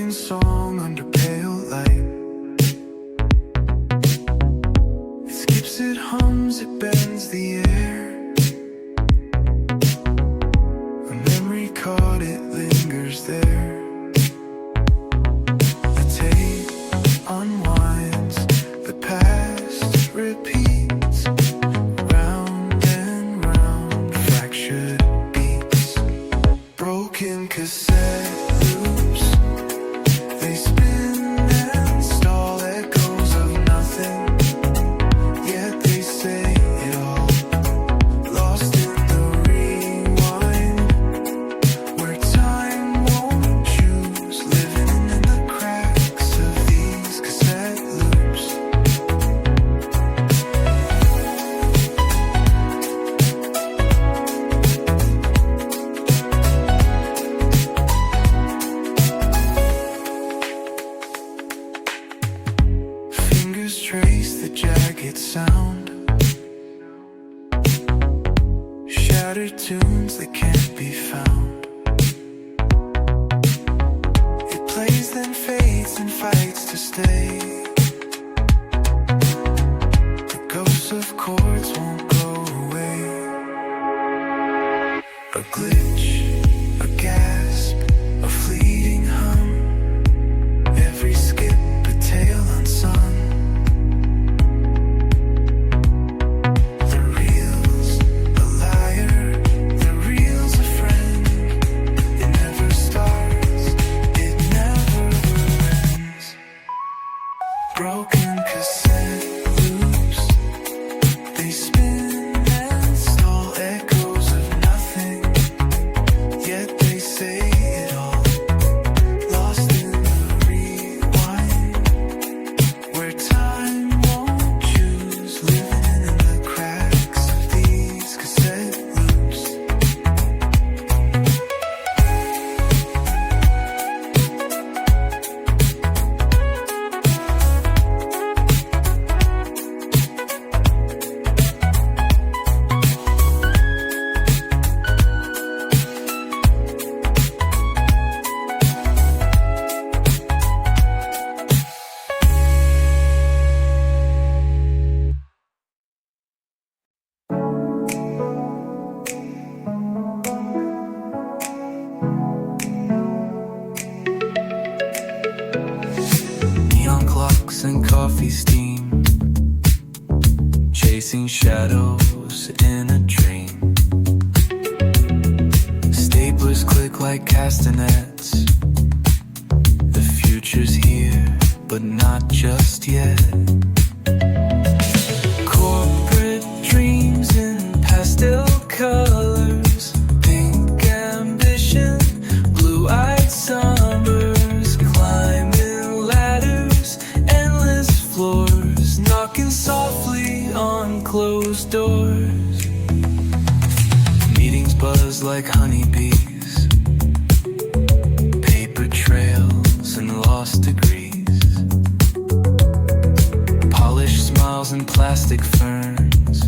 broken song under pale light. It skips, it hums, it bends the air. A memory caught, it lingers there. The tape unwinds, the past repeats. Round and round, fractured beats. Broken cassette loops, they spin and stall, echoes of nothing. Yet they say it all, lost in the rewind, where time won't choose, living in the cracks of these cassette loops. Fingers trace the jagged sound, shattered tunes that can't be found. It plays then fades and fights to stay. The ghosts of chords won't go away. A glitch, a gasp, a fleeting hum. Every skip a tale unsung. The reel's a liar, the reel's a friend. It never starts, it never ends. Broken cassette loops, they spin and stall, echoes of nothing. Yet they say it all, lost in the rewind, where time won't choose, living in the cracks of these cassette loops. Neon clocks and coffee steam, chasing shadows in a dream. Staplers click like castanets. The future's here, but not just yet. Corporate dreams in pastel colors, pink ambition, blue-eyed summers, climbing ladders, endless floors, knocking softly on closed doors. Meetings buzz like honeybees, paper trails and lost degrees, polished smiles and plastic ferns.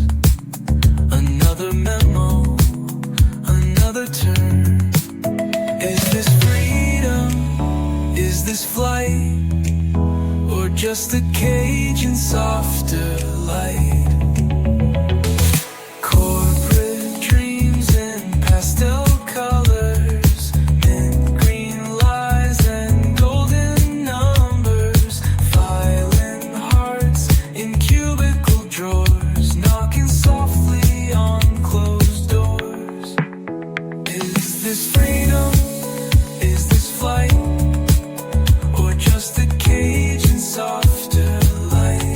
Another memo, another turn. Is this freedom? Is this flight? Or just a cage in softer light? Corporate dreams in pastel colors, mint green lies and golden numbers, filing hearts in cubicle drawers, knocking softly on closed doors. Is this freedom? Is this flight? Or just a cage in softer light?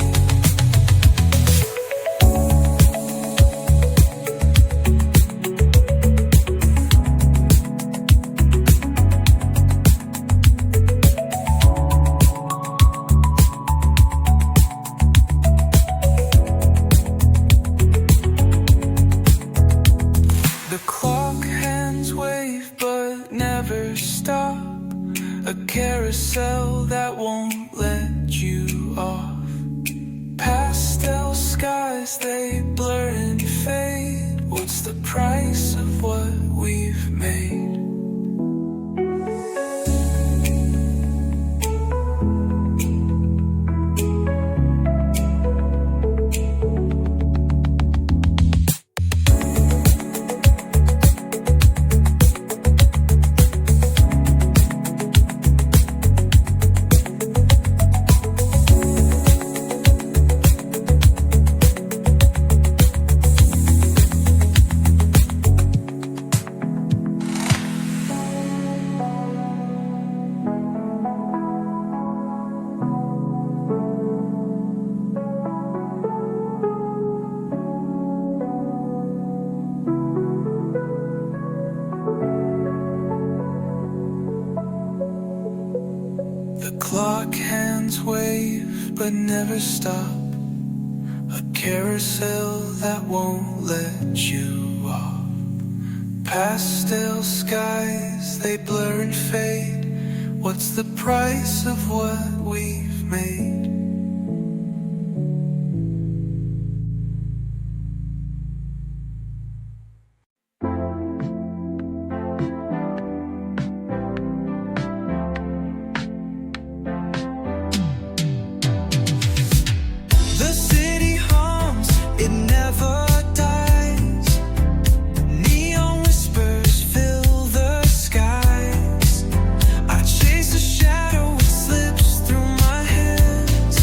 The clock hands wave but never stop, a carousel that won't let you off. Pastel skies, they blur and fade. What's the price of what we've made? clock hands wave but never stop, a carousel that won't let you off. Pastel skies, they blur and fade. What's the price of what we've made? The city hums, it never dies. Neon whispers fill the skies. I chase a shadow, it slips through my hands.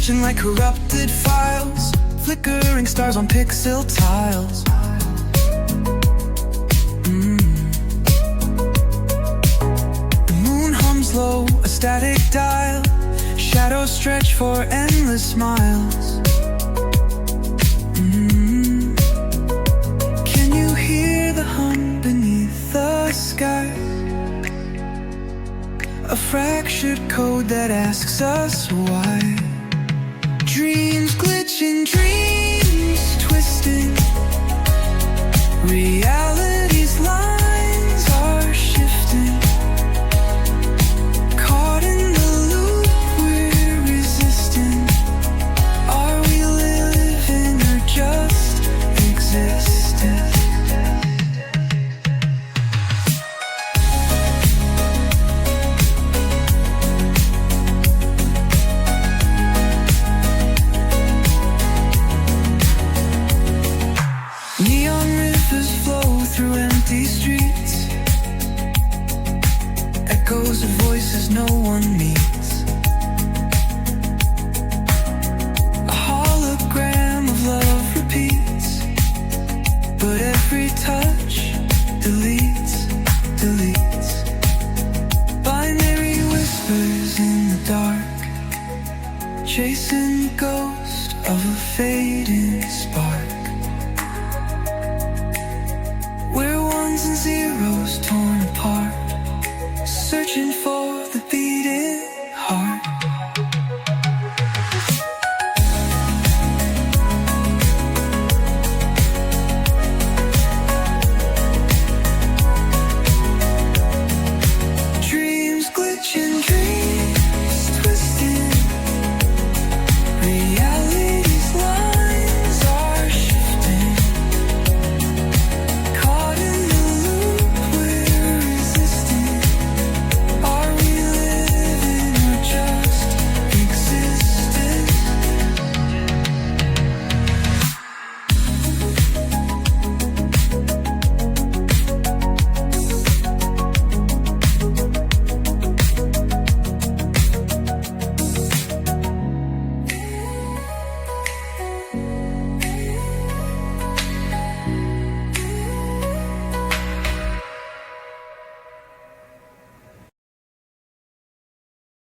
glitching like corrupted files, flickering stars on pixel tiles. The moon hums low, a static dial, shadows stretch for endless miles. Can you hear the hum beneath the sky? A fractured code that asks us why. Dreams glitching, dreams twisting, reality's lines are shifting. Caught in the loop, we're resisting. Are we living or just existing? Neon rivers flow through empty streets, echoes of voices no one meets. A hologram of love repeats, but every touch